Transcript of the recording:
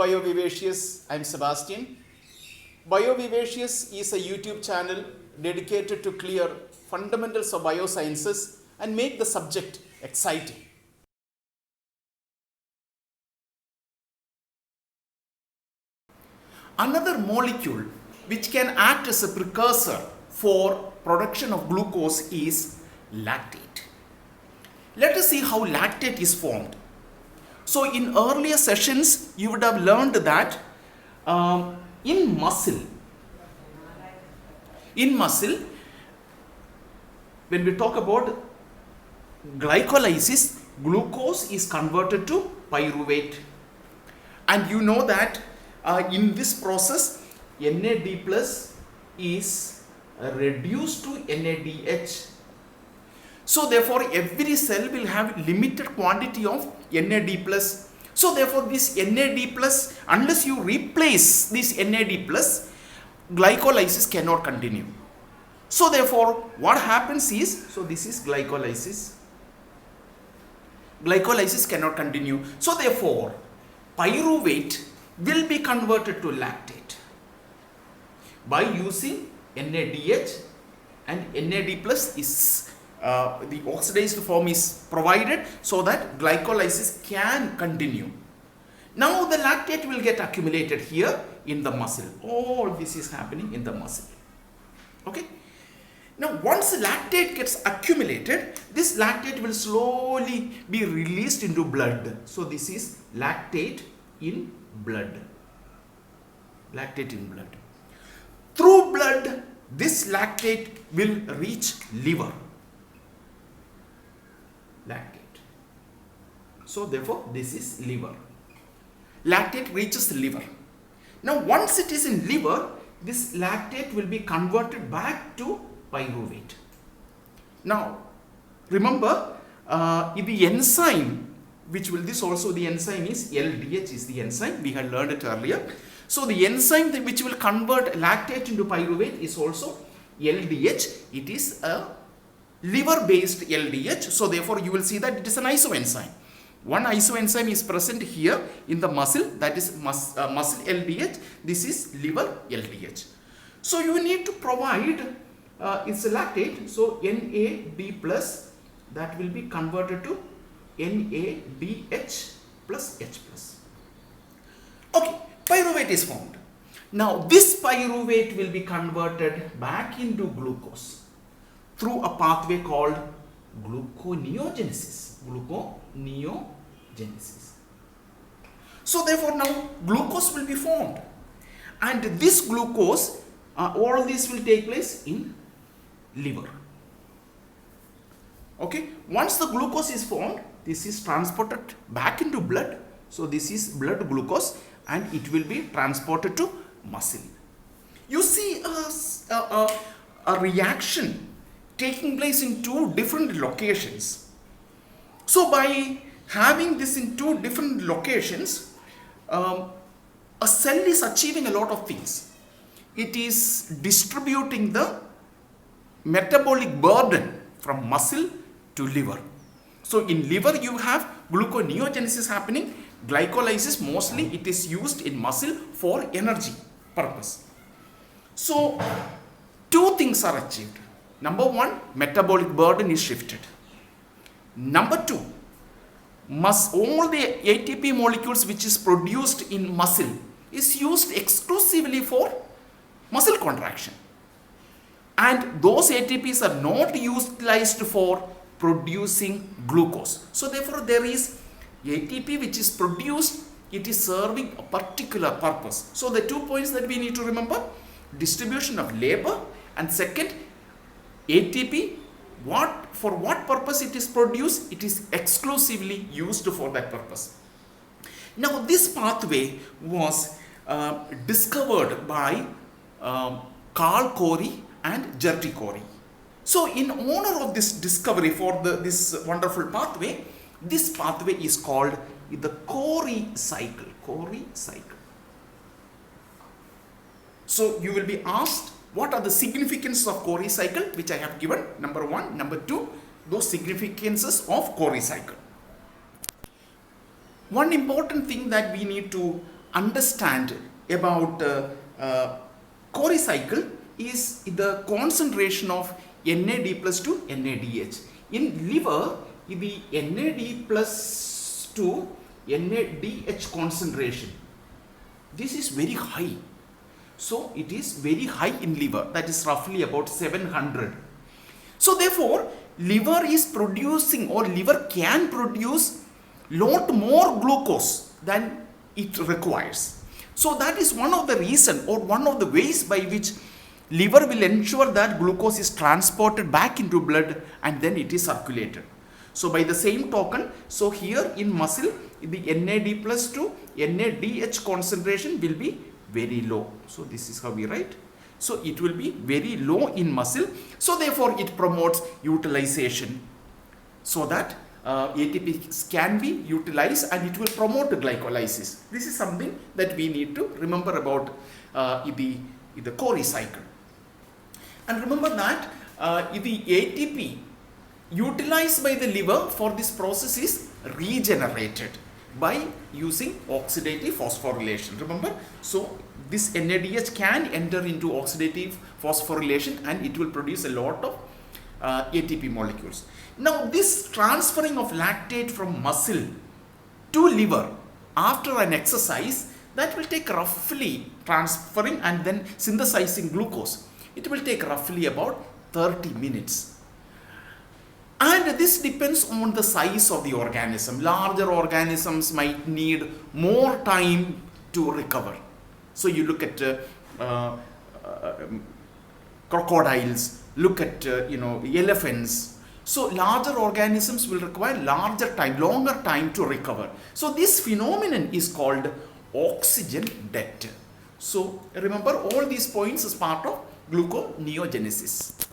BioVivacious. I'm Sebastian. BioVivacious is a YouTube channel dedicated to clear fundamentals of biosciences and make the subject exciting. Another molecule which can act as a precursor for production of glucose is lactate. Let us see how lactate is formed. So in earlier sessions, you would have learned that in muscle, when we talk about glycolysis, glucose is converted to pyruvate. And you know that in this process, NAD plus is reduced to NADH. So therefore, every cell will have limited quantity of NAD plus. So therefore, this NAD plus, unless you replace this NAD plus, glycolysis cannot continue. So therefore, what happens is, so this is glycolysis. Glycolysis cannot continue. So therefore, pyruvate will be converted to lactate by using NADH, and NAD plus is the oxidized form is provided so that glycolysis can continue. Now the lactate will get accumulated here in the muscle. All this is happening in the muscle. Okay. Now once lactate gets accumulated, this lactate will slowly be released into blood. So this is lactate in blood. Lactate in blood. Through blood, this lactate will reach liver. Lactate. So therefore, this is liver. Lactate reaches the liver. Now once it is in liver, this lactate will be converted back to pyruvate. Now remember, the enzyme which will, this also the enzyme is LDH is the enzyme, we had learned it earlier. So the enzyme which will convert lactate into pyruvate is also LDH. It is a liver based LDH. So therefore you will see that it is an isoenzyme. One isoenzyme is present here in the muscle, that is muscle LDH. This is liver LDH. So you need to provide it's a lactate. So NAD plus, that will be converted to NADH plus H plus. Okay, pyruvate is formed. Now this pyruvate will be converted back into glucose through a pathway called gluconeogenesis. Gluconeogenesis. So therefore now glucose will be formed, and this glucose, all this will take place in liver. Okay, once the glucose is formed, this is transported back into blood. So this is blood glucose, and it will be transported to muscle. You see a reaction taking place in two different locations. So by having this in two different locations, a cell is achieving a lot of things. It is distributing the metabolic burden from muscle to liver. So in liver you have gluconeogenesis happening. Glycolysis, mostly it is used in muscle for energy purpose. So two things are achieved. Number one, metabolic burden is shifted. Number two, all the ATP molecules which is produced in muscle is used exclusively for muscle contraction. And those ATPs are not utilized for producing glucose. So therefore there is ATP which is produced, it is serving a particular purpose. So the 2 points that we need to remember: distribution of labor, and second, ATP, for what purpose it is produced, it is exclusively used for that purpose. Now this pathway was discovered by Carl Cori and Gerty Cori. So in honor of this discovery for this wonderful pathway, this pathway is called the Cori cycle. Cori cycle. So you will be asked, what are the significances of Cori cycle, which I have given, number one. Number two, those significances of Cori cycle. One important thing that we need to understand about Cori cycle is the concentration of NAD plus to NADH. In liver, the NAD plus to NADH concentration, this is very high. So it is very high in liver, that is roughly about 700. So therefore, liver is producing, or liver can produce lot more glucose than it requires. So that is one of the reason, or one of the ways by which liver will ensure that glucose is transported back into blood and then it is circulated. So by the same token, so here in muscle, the NAD plus to NADH concentration will be very low. So this is how we write. So it will be very low in muscle. So therefore it promotes utilization, so that ATP can be utilized and it will promote glycolysis. This is something that we need to remember about the Cori cycle. And remember that the ATP utilized by the liver for this process is regenerated by using oxidative phosphorylation. Remember, so this NADH can enter into oxidative phosphorylation and it will produce a lot of ATP molecules. Now this transferring of lactate from muscle to liver after an exercise, that will take roughly, transferring and then synthesizing glucose, it will take roughly about 30 minutes. And this depends on the size of the organism. Larger organisms might need more time to recover. So you look at crocodiles, look at elephants. So larger organisms will require larger time, longer time to recover. So this phenomenon is called oxygen debt. So remember all these points as part of gluconeogenesis.